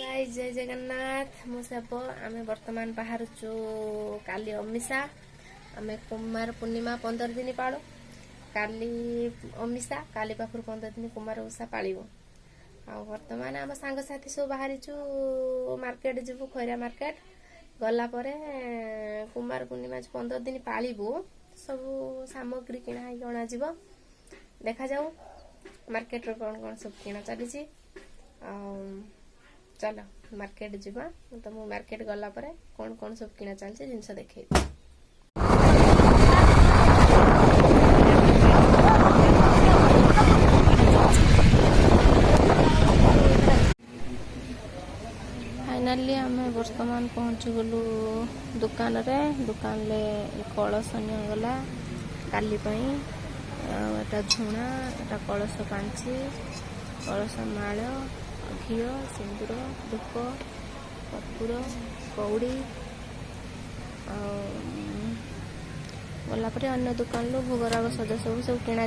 Guys जय जगन्नाथ मुसेब आमे वर्तमान बाहर चो काली अमिषा आमे कुमार पूर्णिमा 15 दिन पाळो काली अमिषा काली पाखर 15 दिन कुमार उषा पाळिबो आ वर्तमान आम सांग साथी सब बाहरी चो मार्केट जीवो खैरा मार्केट गला परे कुमार पूर्णिमा 15 दिन पाळिबो सब सामग्री किना है गणा जीवो देखा जाऊ मार्केट रो कोन कोन सब किना चलीची चलो मार्केट जीवा तो मु मार्केट गला परे कौन कौन सब किना चलছে जिनस देखे फाइनली हमें वर्तमान पहुंच गलु दुकान रे दुकान ले कलश निया गला काली पई एटा झुणा एटा कलश पांची कलश माळ घिओ सिंदूर धूप कपूर कौड़ी गलापर अन्य दुकान भोगराग सजा सब किणा।